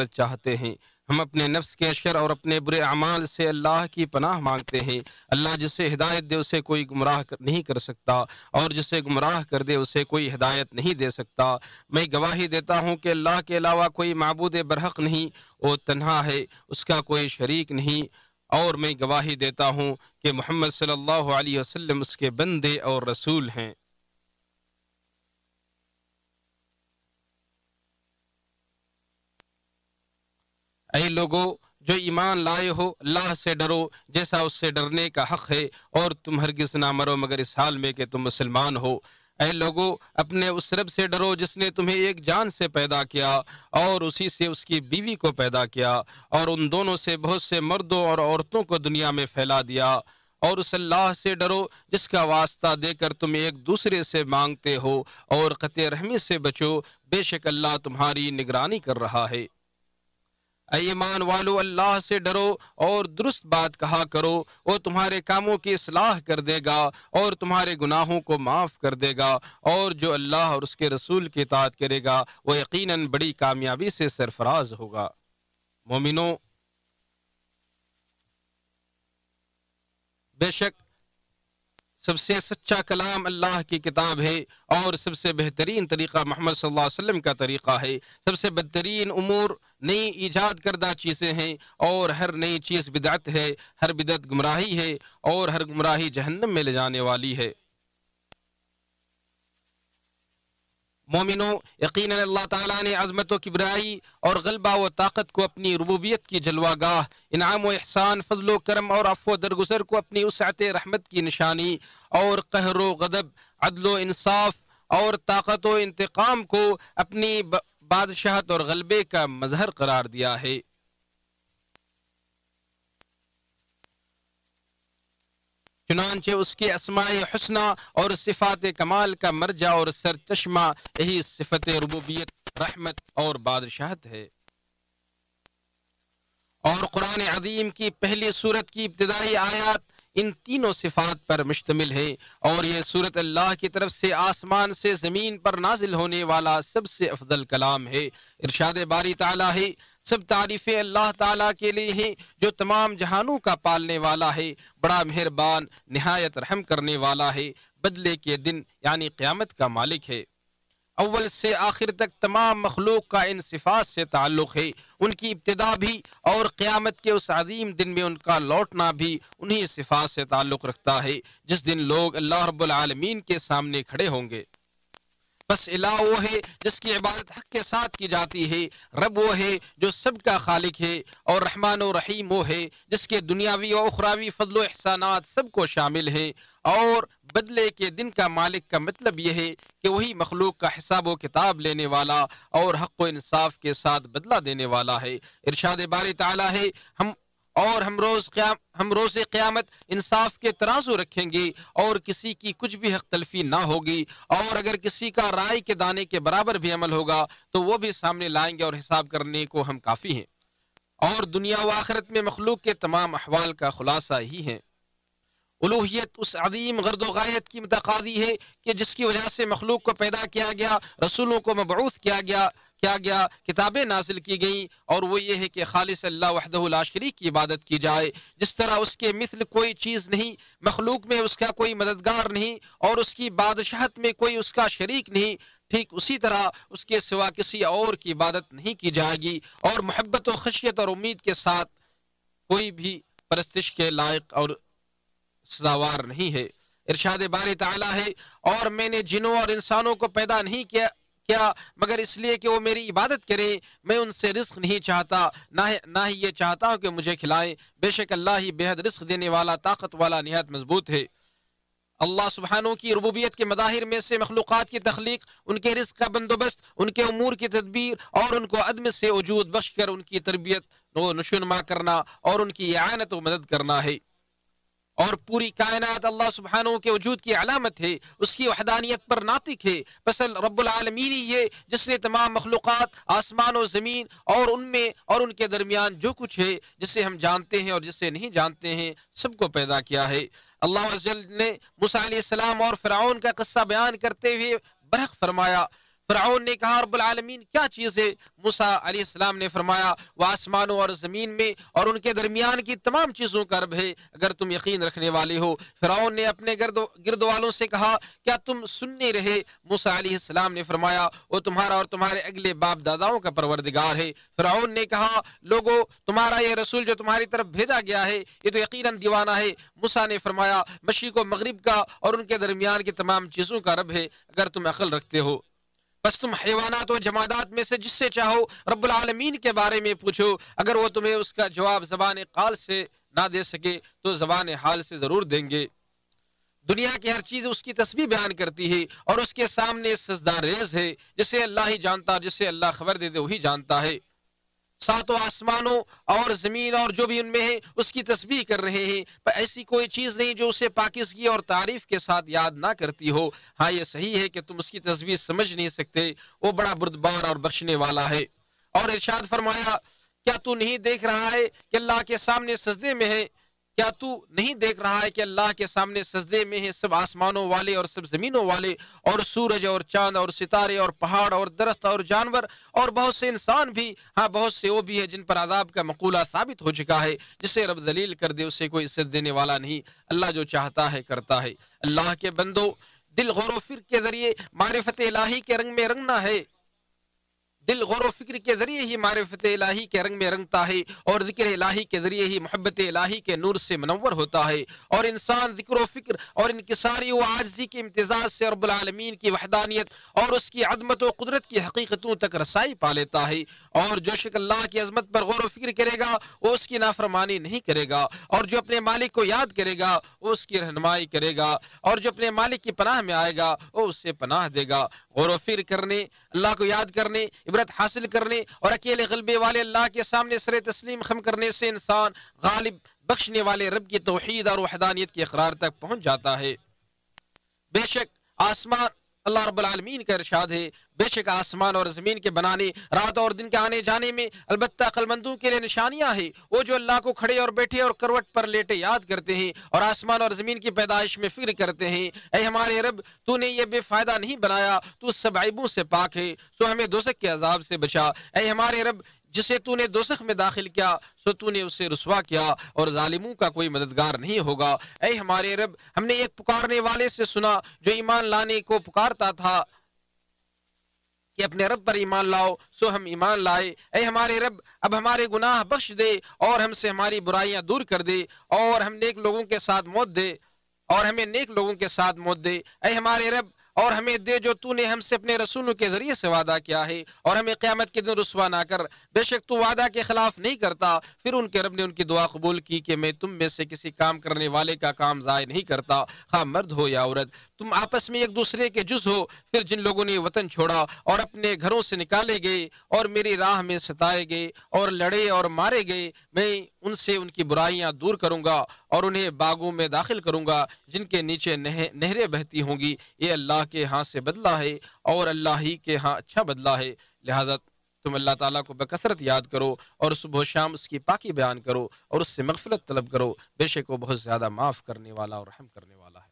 چاہتے ہیں۔ ہم اپنے نفس کے شر اور اپنے برے اعمال سے اللہ کی پناہ مانگتے ہیں۔ اللہ جسے ہدایت دے اسے کوئی گمراہ نہیں کر سکتا، اور جسے گمراہ کر دے اسے کوئی ہدایت نہیں دے سکتا۔ میں گواہی دیتا ہوں کہ اللہ کے علاوہ کوئی معبود برحق نہیں، وہ تنہا ہے، اس کا کوئی شریک نہیں، اور میں گواہی دیتا ہوں کہ محمد صلی اللہ علیہ وسلم اس کے بندے اور رسول ہیں۔ اے لوگو جو ایمان لائے ہو، اللہ سے ڈرو جیسا اس سے ڈرنے کا حق ہے، اور تم ہرگز نہ مرو مگر اس حال میں کہ تم مسلمان ہو۔ اے لوگو اپنے اس رب سے ڈرو جس نے تمہیں ایک جان سے پیدا کیا اور اسی سے اس کی بیوی کو پیدا کیا، اور ان دونوں سے بہت سے مردوں اور عورتوں کو دنیا میں پھیلا دیا، اور اس اللہ سے ڈرو جس کا واسطہ دے کر تم ایک دوسرے سے مانگتے ہو، اور قطع رحمی سے بچو، بے شک اللہ تمہاری نگرانی کر رہا ہے۔ اے ایمان والو اللہ سے ڈرو اور درست بات کہا کرو، وہ تمہارے کاموں کی اصلاح کر دے گا اور تمہارے گناہوں کو معاف کر دے گا، اور جو اللہ اور اس کے رسول کی اطاعت کرے گا وہ یقیناً بڑی کامیابی سے سرفراز ہوگا۔ مومنو، بے شک سب سے سچا کلام اللہ کی کتاب ہے، اور سب سے بہترین طریقہ محمد صلی اللہ علیہ وسلم کا طریقہ ہے۔ سب سے بدترین امور نئی ایجاد کردہ چیزیں ہیں، اور ہر نئی چیز بدعت ہے، ہر بدعت گمراہی ہے، اور ہر گمراہی جہنم میں لے جانے والی ہے۔ مومنو، یقیناً اللہ تعالیٰ نے عظمت و کبریائی اور غلبہ و طاقت کو اپنی ربوبیت کی جلوہ گاہ، انعام و احسان، فضل و کرم اور عفو و درگزر کو اپنی وسعت رحمت کی نشانی، اور قہر و غضب، عدل و انصاف اور طاقت و انتقام کو اپنی بادشاہت اور غلبے کا مظہر قرار دیا ہے۔ چنانچہ اس کے اسماء حسنہ اور صفات کمال کا مرجع اور سرچشمہ یہی صفت ربوبیت، رحمت اور بادشاہت ہے۔ اور قرآن عظیم کی پہلی سورت کی ابتدائی آیات ان تینوں صفات پر مشتمل ہے، اور یہ سورت اللہ کی طرف سے آسمان سے زمین پر نازل ہونے والا سب سے افضل کلام ہے۔ ارشاد باری تعالیٰ ہے، سب تعریفیں اللہ تعالیٰ کے لیے ہیں جو تمام جہانوں کا پالنے والا ہے، بڑا مہربان، نہایت رحم کرنے والا ہے، بدلے کے دن یعنی قیامت کا مالک ہے۔ اول سے آخر تک تمام مخلوق کا ان صفات سے تعلق ہے، ان کی ابتدا بھی اور قیامت کے اس عظیم دن میں ان کا لوٹنا بھی انہی صفات سے تعلق رکھتا ہے، جس دن لوگ اللہ رب العالمین کے سامنے کھڑے ہوں گے۔ بس الہ وہ ہے جس کی عبادت حق کے ساتھ کی جاتی ہے، رب وہ ہے جو سب کا خالق ہے، اور رحمان و رحیم وہ ہے جس کے دنیاوی و اخروی فضل و احسانات سب کو شامل ہیں، اور بدلے کے دن کا مالک کا مطلب یہ ہے کہ وہی مخلوق کا حساب و کتاب لینے والا اور حق و انصاف کے ساتھ بدلہ دینے والا ہے۔ ارشاد باری تعالیٰ ہے، ہم روز قیامت انصاف کے ترازو رکھیں گے، اور کسی کی کچھ بھی حق تلفی نہ ہوگی، اور اگر کسی کا رائے کے دانے کے برابر بھی عمل ہوگا تو وہ بھی سامنے لائیں گے، اور حساب کرنے کو ہم کافی ہیں۔ اور دنیا و آخرت میں مخلوق کے تمام احوال کا خلاصہ ہی ہے۔ الوہیت اس عظیم غرض و غایت کی متقاضی ہے کہ جس کی وجہ سے مخلوق کو پیدا کیا گیا، رسولوں کو مبعوث کیا گیا، کتابیں نازل کی گئیں، اور وہ یہ ہے کہ خالص اللہ وحدہ لا شریک کی عبادت کی جائے۔ جس طرح اس کے مثل کوئی چیز نہیں، مخلوق میں اس کا کوئی مددگار نہیں، اور اس کی بادشاہت میں کوئی اس کا شریک نہیں، ٹھیک اسی طرح اس کے سوا کسی اور کی عبادت نہیں کی جائے گی، اور محبت و خشیت اور امید کے ساتھ کوئی بھی پرستش کے لائق اور سزاوار نہیں ہے۔ ارشاد باری تعالیٰ ہے، اور میں نے جنوں اور انسانوں کو پیدا نہیں کیا مگر اس لیے کہ وہ میری عبادت کریں، میں ان سے رزق نہیں چاہتا، نہ ہی یہ چاہتا ہوں کہ مجھے کھلائیں، بے شک اللہ ہی بے حد رزق دینے والا، طاقت والا، نہایت مضبوط ہے۔ اللہ سبحانہ کی ربوبیت کے مظاہر میں سے مخلوقات کی تخلیق، ان کے رزق کا بندوبست، ان کے امور کی تدبیر، اور ان کو عدم سے وجود بخش کر ان کی تربیت و نشوونما کرنا اور ان کی اعانت و مدد کرنا ہے۔ اور پوری کائنات اللہ سبحانہ کے وجود کی علامت ہے، اس کی وحدانیت پر ناطق ہے۔ پس رب العالمین ہی ہے جس نے تمام مخلوقات، آسمان و زمین اور ان میں اور ان کے درمیان جو کچھ ہے، جسے ہم جانتے ہیں اور جسے نہیں جانتے ہیں، سب کو پیدا کیا ہے۔ اللہ عز و جل نے موسیٰ علیہ السلام اور فرعون کا قصہ بیان کرتے ہوئے برحق فرمایا، فرعون نے کہا رب العالمین کیا چیز ہے؟ موسیٰ علیہ السلام نے فرمایا وہ آسمانوں اور زمین میں اور ان کے درمیان کی تمام چیزوں کا رب ہے اگر تم یقین رکھنے والے ہو۔ فرعون نے اپنے گرد والوں سے کہا کیا تم سننے رہے؟ موسیٰ علیہ السلام نے فرمایا وہ تمہارا اور تمہارے اگلے باپ داداؤں کا پروردگار ہے۔ فرعون نے کہا لوگو تمہارا یہ رسول جو تمہاری طرف بھیجا گیا ہے یہ تو یقیناً دیوانہ ہے۔ موسیٰ نے فرمایا مشرق و مغرب کا اور ان کے درمیان کی تمام چیزوں کا رب ہے اگر تم عقل رکھتے ہو، بس تم حیوانات و جمادات میں سے جس سے چاہو رب العالمین کے بارے میں پوچھو، اگر وہ تمہیں اس کا جواب زبان قال سے نہ دے سکے تو زبان حال سے ضرور دیں گے۔ دنیا کی ہر چیز اس کی تسبیح بیان کرتی ہے اور اس کے سامنے سجدہ ریز ہے، جسے اللہ ہی جانتا، جسے اللہ خبر دے دے وہی جانتا ہے۔ ساتوں آسمانوں اور زمین اور جو بھی ان میں ہے اس کی تسبیح کر رہے ہیں، پر ایسی کوئی چیز نہیں جو اسے پاکیزگی اور تعریف کے ساتھ یاد نہ کرتی ہو۔ ہاں یہ صحیح ہے کہ تم اس کی تسبیح سمجھ نہیں سکتے، وہ بڑا بردبار اور بخشنے والا ہے۔ اور ارشاد فرمایا کیا تو نہیں دیکھ رہا ہے کہ اللہ کے سامنے سجدے میں ہے؟ کیا تو نہیں دیکھ رہا ہے کہ اللہ کے سامنے سجدے میں ہیں سب آسمانوں والے اور سب زمینوں والے، اور سورج اور چاند اور ستارے اور پہاڑ اور درخت اور جانور اور بہت سے انسان بھی، ہاں بہت سے وہ بھی ہیں جن پر عذاب کا مقولہ ثابت ہو چکا ہے۔ جسے رب ذلیل کر دے اسے کوئی عزت دینے والا نہیں، اللہ جو چاہتا ہے کرتا ہے۔ اللہ کے بندو، دل غور و فکر کے ذریعے معرفت الہی کے رنگ میں رنگنا ہے، دل غور و فکر کے ذریعے ہی معرفت الہی کے رنگ میں رنگتا ہے، اور ذکر الہی کے ذریعے ہی محبت الہی کے نور سے منور ہوتا ہے، اور انسان ذکر و فکر اور انکساری و عاجزی کے امتزاج سے رب العالمین کی وحدانیت اور اس کی عظمت و قدرت کی حقیقتوں تک رسائی پا لیتا ہے۔ اور جو شخص اللہ کی عظمت پر غور و فکر کرے گا وہ اس کی نافرمانی نہیں کرے گا، اور جو اپنے مالک کو یاد کرے گا وہ اس کی رہنمائی کرے گا، اور جو اپنے مالک کی پناہ میں آئے گا وہ اس سے پناہ دے گا۔ غور و فکر کرنے، اللہ کو یاد کرنے، عبرت حاصل کرنے اور اکیلے غلبے والے اللہ کے سامنے سر تسلیم خم کرنے سے انسان غالب بخشنے والے رب کی توحید اور وحدانیت کے اقرار تک پہنچ جاتا ہے۔ بے شک آسمان، اللہ رب العالمین کا ارشاد ہے، بے شک آسمان اور زمین کے بنانے، رات اور دن کے آنے جانے میں البتہ عقل مندوں کے لیے نشانیاں ہیں، وہ جو اللہ کو کھڑے اور بیٹھے اور کروٹ پر لیٹے یاد کرتے ہیں اور آسمان اور زمین کی پیدائش میں فکر کرتے ہیں۔ اے ہمارے رب، تو نے یہ بے فائدہ نہیں بنایا، تو سب عیبوں سے پاک ہے، سو ہمیں دوزخ کے عذاب سے بچا۔ اے ہمارے رب، جسے تو نے دوزخ میں داخل کیا سو تو نے اسے رسوا کیا، اور ظالموں کا کوئی مددگار نہیں ہوگا۔ اے ہمارے رب، ہم نے ایک پکارنے والے سے سنا جو ایمان لانے کو پکارتا تھا کہ اپنے رب پر ایمان لاؤ، سو ہم ایمان لائے۔ اے ہمارے رب، اب ہمارے گناہ بخش دے اور ہم سے ہماری برائیاں دور کر دے، اور ہم نیک لوگوں کے ساتھ موت دے، اور ہمیں نیک لوگوں کے ساتھ موت دے۔ اے ہمارے رب، اور ہمیں دے جو تو نے ہم سے اپنے رسولوں کے ذریعے سے وعدہ کیا ہے، اور ہمیں قیامت کے دن رسوا نہ کر، بے شک تو وعدہ کے خلاف نہیں کرتا۔ پھر ان کے رب نے ان کی دعا قبول کی کہ میں تم میں سے کسی کام کرنے والے کا کام ضائع نہیں کرتا، خواہ مرد ہو یا عورت، تم آپس میں ایک دوسرے کے جز ہو۔ پھر جن لوگوں نے وطن چھوڑا اور اپنے گھروں سے نکالے گئے اور میری راہ میں ستائے گئے اور لڑے اور مارے گئے، میں ان سے ان کی برائیاں دور کروں گا اور انہیں باغوں میں داخل کروں گا جن کے نیچے نہریں بہتی ہوں گی۔ یہ اللہ کے ہاں سے بدلہ ہے اور اللہ ہی کے ہاں اچھا بدلہ ہے۔ لہٰذا تم اللہ تعالیٰ کو بکثرت یاد کرو اور صبح و شام اس کی پاکی بیان کرو اور اس سے مغفرت طلب کرو، بے شک وہ بہت زیادہ معاف کرنے والا اور رحم کرنے والا ہے۔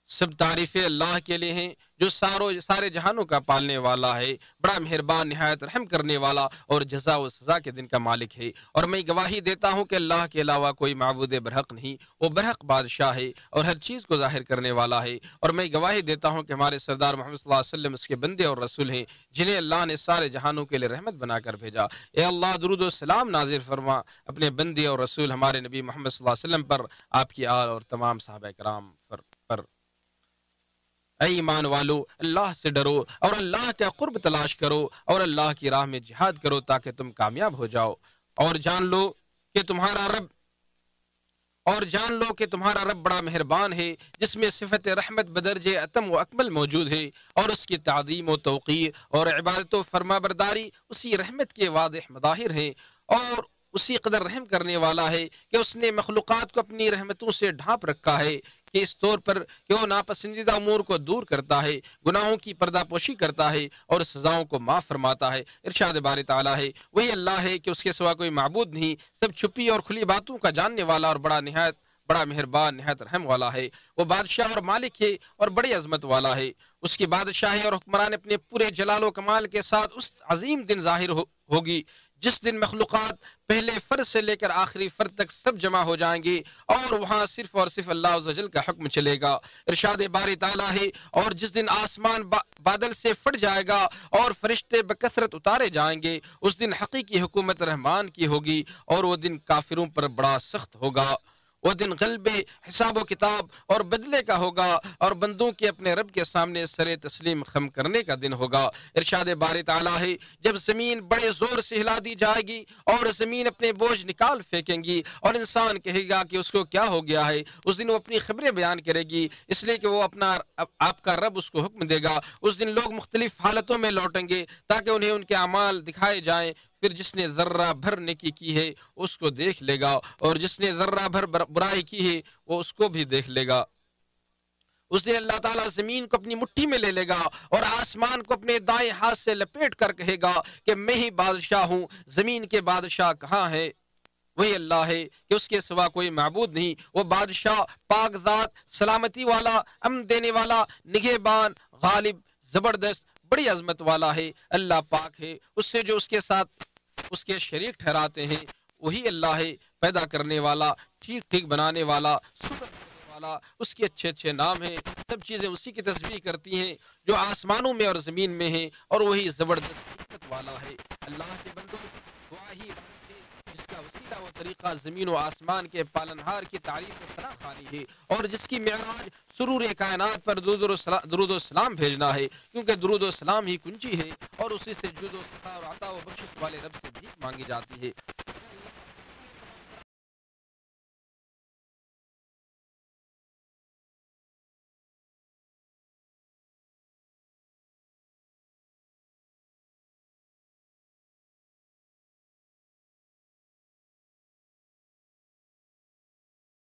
سب تعریفیں اللہ کے لیے ہیں جو سارے جہانوں کا پالنے والا ہے، بڑا مہربان، نہایت رحم کرنے والا اور جزا و سزا کے دن کا مالک ہے۔ اور میں گواہی دیتا ہوں کہ اللہ کے علاوہ کوئی معبود برحق نہیں، وہ برحق بادشاہ ہے اور ہر چیز کو ظاہر کرنے والا ہے۔ اور میں گواہی دیتا ہوں کہ ہمارے سردار محمد صلی اللہ علیہ وسلم اس کے بندے اور رسول ہیں جنہیں اللہ نے سارے جہانوں کے لیے رحمت بنا کر بھیجا۔ اے اللہ، درود و سلام نازل فرما اپنے بندے اور رسول ہمارے نبی محمد صلی اللہ علیہ وسلم پر، آپ کی آل اور تمام صحابہ کرام پر۔ اے ایمان والو، اللہ سے ڈرو اور اللہ کا قرب تلاش کرو اور اللہ کی راہ میں جہاد کرو تاکہ تم کامیاب ہو جاؤ، اور جان لو کہ تمہارا رب بڑا مہربان ہے، جس میں صفت رحمت بدرجہ اتم و اکمل موجود ہے، اور اس کی تعظیم و توقیر اور عبادت و فرما برداری اسی رحمت کے واضح مظاہر ہیں، اور اسی قدر رحم کرنے والا ہے کہ اس نے مخلوقات کو اپنی رحمتوں سے ڈھانپ رکھا ہے کہ اس طور پر کہ وہ ناپسندیدہ امور کو دور کرتا ہے، گناہوں کی پردہ پوشی کرتا ہے اور سزاؤں کو معاف فرماتا ہے۔ ارشاد باری تعالیٰ ہے، وہی اللہ ہے کہ اس کے سوا کوئی معبود نہیں، سب چھپی اور کھلی باتوں کا جاننے والا اور بڑا مہربان نہایت رحم والا ہے۔ وہ بادشاہ اور مالک ہے اور بڑی عظمت والا ہے۔ اس کی بادشاہی اور حکمران اپنے پورے جلال و کمال کے ساتھ اس عظیم دن ظاہر ہوگی جس دن مخلوقات پہلے فرد سے لے کر آخری فرد تک سب جمع ہو جائیں گے اور وہاں صرف اور صرف اللہ عز و جل کا حکم چلے گا۔ ارشاد باری تعالیٰ ہے، اور جس دن آسمان بادل سے پھٹ جائے گا اور فرشتے بکثرت اتارے جائیں گے، اس دن حقیقی حکومت رحمان کی ہوگی اور وہ دن کافروں پر بڑا سخت ہوگا۔ وہ دن غلبے، حساب و کتاب اور بدلے کا ہوگا اور بندوں کے اپنے رب کے سامنے سر تسلیم خم کرنے کا دن ہوگا۔ ارشاد باری تعالیٰ ہے، جب زمین بڑے زور سے ہلا دی جائے گی اور زمین اپنے بوجھ نکال پھینکیں گی اور انسان کہے گا کہ اس کو کیا ہو گیا ہے، اس دن وہ اپنی خبریں بیان کرے گی، اس لیے کہ وہ آپ کا رب اس کو حکم دے گا۔ اس دن لوگ مختلف حالتوں میں لوٹیں گے تاکہ انہیں ان کے اعمال دکھائے جائیں۔ پھر جس نے ذرہ بھر نیکی کی ہے اس کو دیکھ لے گا اور جس نے ذرہ بھر برائی کی ہے وہ اس کو بھی دیکھ لے گا۔ اس دن اللہ تعالیٰ زمین کو اپنی مٹھی میں لے لے گا اور آسمان کو اپنے دائیں ہاتھ سے لپیٹ کر کہے گا کہ میں ہی بادشاہ ہوں، زمین کے بادشاہ کہاں ہے؟ وہی اللہ ہے کہ اس کے سوا کوئی معبود نہیں۔ وہ بادشاہ پاک ذات، سلامتی والا، امن دینے والا، نگہبان، غالب، زبردست، بڑی عظمت والا ہے۔ اللہ پاک ہے، اس سے جو اس کے ساتھ اس کے شریک ٹھہراتے ہیں۔ وہی اللہ ہے، پیدا کرنے والا، ٹھیک ٹھیک بنانے والا، سپر کرنے والا۔ اس کے اچھے اچھے نام ہیں، سب چیزیں اسی کی تسبیح کرتی ہیں جو آسمانوں میں اور زمین میں ہیں، اور وہی زبردست حکمت والا ہے۔ اللہ کے بندوں، دعا ہی عبادت ہے جس کا وسیلہ و طریقہ زمین و آسمان کے پالنہار کی تعریف و ثنا خوانی ہے، اور جس کی معراج سرور کائنات پر درود و سلام بھیجنا ہے، کیونکہ درود و سلام ہی کنجی ہے اور اسی سے جود و سخا اور عطا و بخشش والے رب سے بھیک مانگی جاتی ہے۔